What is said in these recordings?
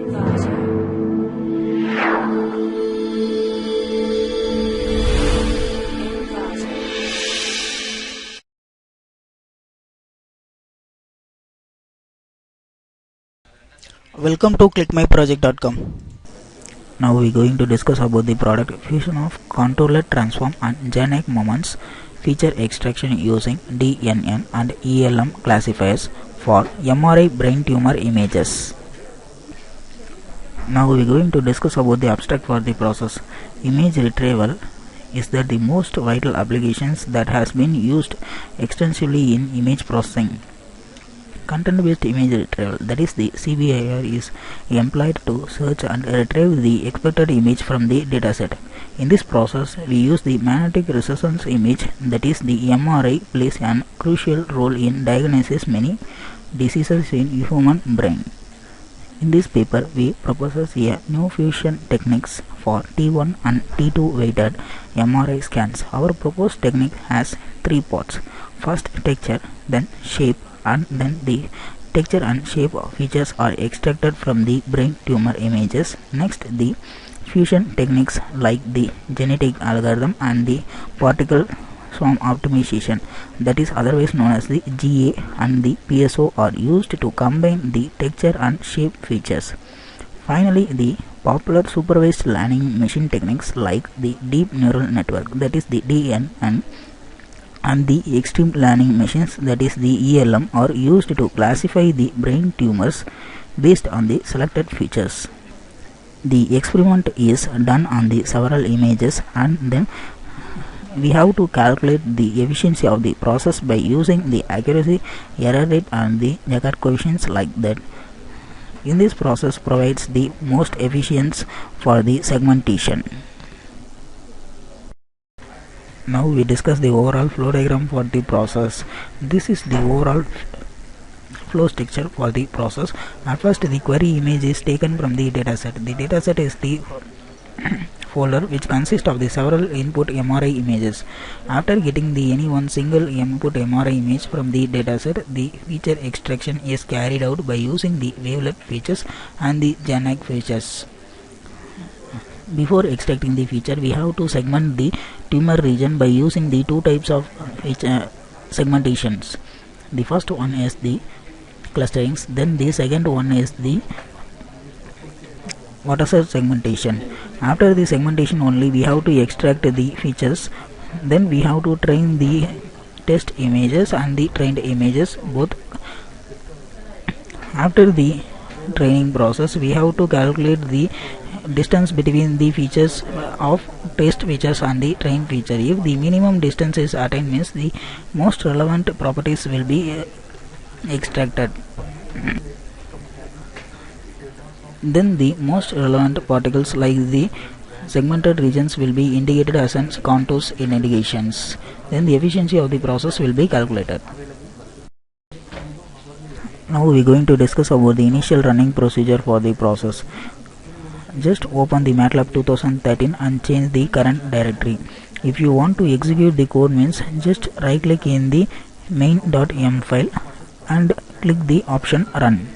Welcome to clickmyproject.com. Now we are going to discuss about the product fusion of Contourlet transform and Zernike moments feature extraction using DNN and ELM classifiers for MRI brain tumor images. Now we are going to discuss about the abstract for the process. Image retrieval is that the most vital applications that has been used extensively in image processing. Content-based image retrieval, that is the CBIR, is employed to search and retrieve the expected image from the dataset. In this process, we use the magnetic resonance image, that is the MRI, plays a crucial role in diagnosis many diseases in human brain. In this paper, we propose a new fusion techniques for T1 and T2 weighted MRI scans. Our proposed technique has three parts. First, texture, then shape, and then the texture and shape features are extracted from the brain tumor images. Next, the fusion techniques like the genetic algorithm and the particle swarm optimization, that is otherwise known as the GA, and the PSO are used to combine the texture and shape features. Finally, the popular supervised learning machine techniques like the deep neural network, that is the DNN, and the extreme learning machines, that is the ELM, are used to classify the brain tumors based on the selected features. The experiment is done on the several images, and then we have to calculate the efficiency of the process by using the accuracy, error rate, and the Jacob coefficients like that. In this process provides the most efficiency for the segmentation. Now we discuss the overall flow diagram for the process. This is the overall flow structure for the process. At first, the query image is taken from the dataset. The dataset is the folder which consists of the several input MRI images. After getting the any one single input MRI image from the dataset, the feature extraction is carried out by using the wavelet features and the Zernike features. Before extracting the feature, we have to segment the tumor region by using the two types of segmentations. The first one is the clusterings, then the second one is the watershed segmentation. After the segmentation only, we have to extract the features. Then we have to train the test images and the trained images both. After the training process, we have to calculate the distance between the features of test features and the trained feature. If the minimum distance is attained, means the most relevant properties will be extracted. Then the most relevant particles like the segmented regions will be indicated as contours in indications. Then the efficiency of the process will be calculated. Now we are going to discuss about the initial running procedure for the process. Just open the MATLAB 2013 and change the current directory. If you want to execute the code, means just right click in the main.m file and click the option run.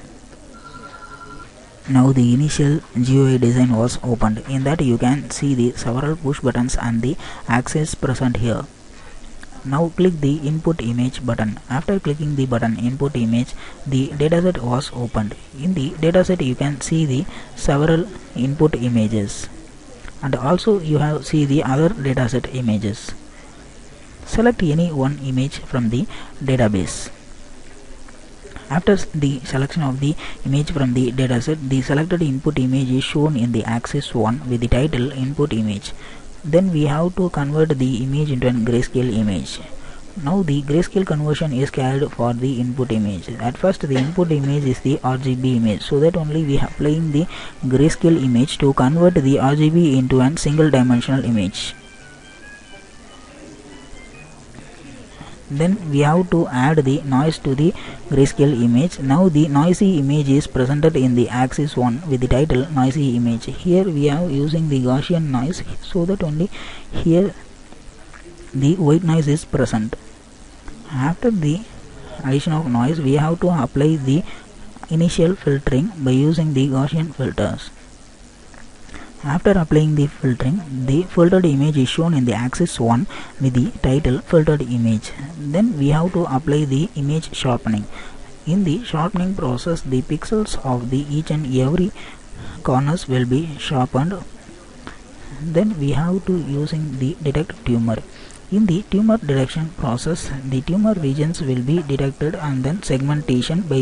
Now the initial GUI design was opened. In that you can see the several push buttons and the axes present here. Now click the input image button. After clicking the button input image, the dataset was opened. In the dataset you can see the several input images, and also you have see the other dataset images. Select any one image from the database. After the selection of the image from the dataset, the selected input image is shown in the axis 1 with the title input image. Then we have to convert the image into a grayscale image. Now the grayscale conversion is carried for the input image. At first the input image is the RGB image, so that only we are applying the grayscale image to convert the RGB into a single dimensional image. Then we have to add the noise to the grayscale image. Now the noisy image is presented in the axis 1 with the title noisy image. Here we are using the Gaussian noise, so that only here the white noise is present. After the addition of noise, we have to apply the initial filtering by using the Gaussian filters. After applying the filtering, the filtered image is shown in the axis 1 with the title filtered image. Then we have to apply the image sharpening. In the sharpening process, the pixels of the each and every corners will be sharpened. Then we have to using the detect tumor. In the tumor detection process, the tumor regions will be detected and then segmentation by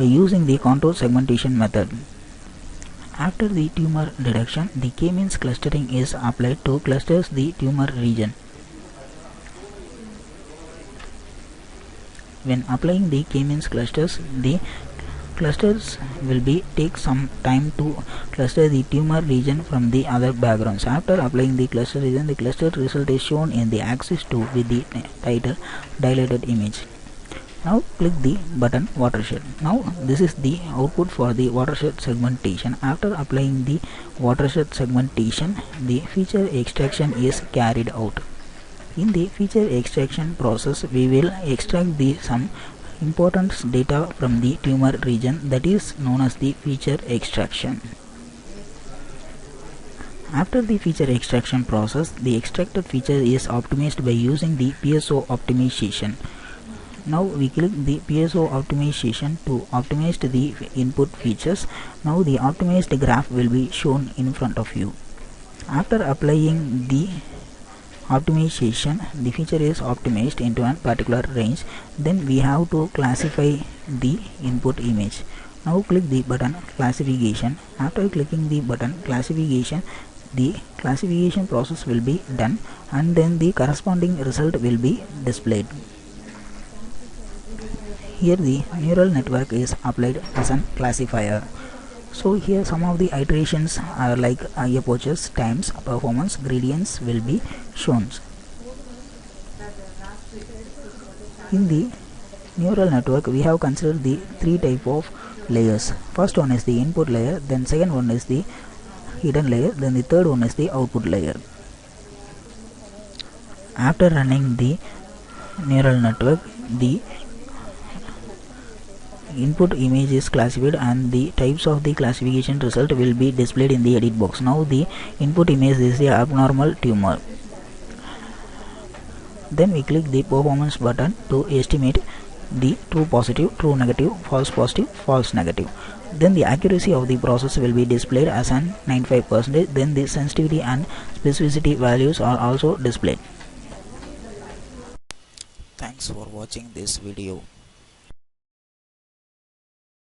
using the contour segmentation method. After the tumor detection, the k-means clustering is applied to clusters the tumor region. When applying the k-means clusters, the clusters will take some time to cluster the tumor region from the other backgrounds. After applying the cluster region, the cluster result is shown in the axis 2 with the title dilated image. Now click the button watershed. Now this is the output for the watershed segmentation. After applying the watershed segmentation, the feature extraction is carried out. In the feature extraction process, we will extract some important data from the tumor region, that is known as the feature extraction. After the feature extraction process, the extracted feature is optimized by using the PSO optimization. Now we click the PSO optimization to optimize the input features. Now the optimized graph will be shown in front of you. After applying the optimization, the feature is optimized into a particular range. Then we have to classify the input image. Now click the button classification. After clicking the button classification, the classification process will be done and then the corresponding result will be displayed. Here the neural network is applied as a classifier. So here some of the iterations are like approaches, times, performance, gradients will be shown. In the neural network, we have considered the three type of layers. First one is the input layer, then second one is the hidden layer, then the third one is the output layer. After running the neural network, the input image is classified and the types of the classification result will be displayed in the edit box. Now the input image is the abnormal tumor. Then we click the performance button to estimate the true positive, true negative, false negative. Then the accuracy of the process will be displayed as an 95%. Then the sensitivity and specificity values are also displayed. Thanks for watching this video.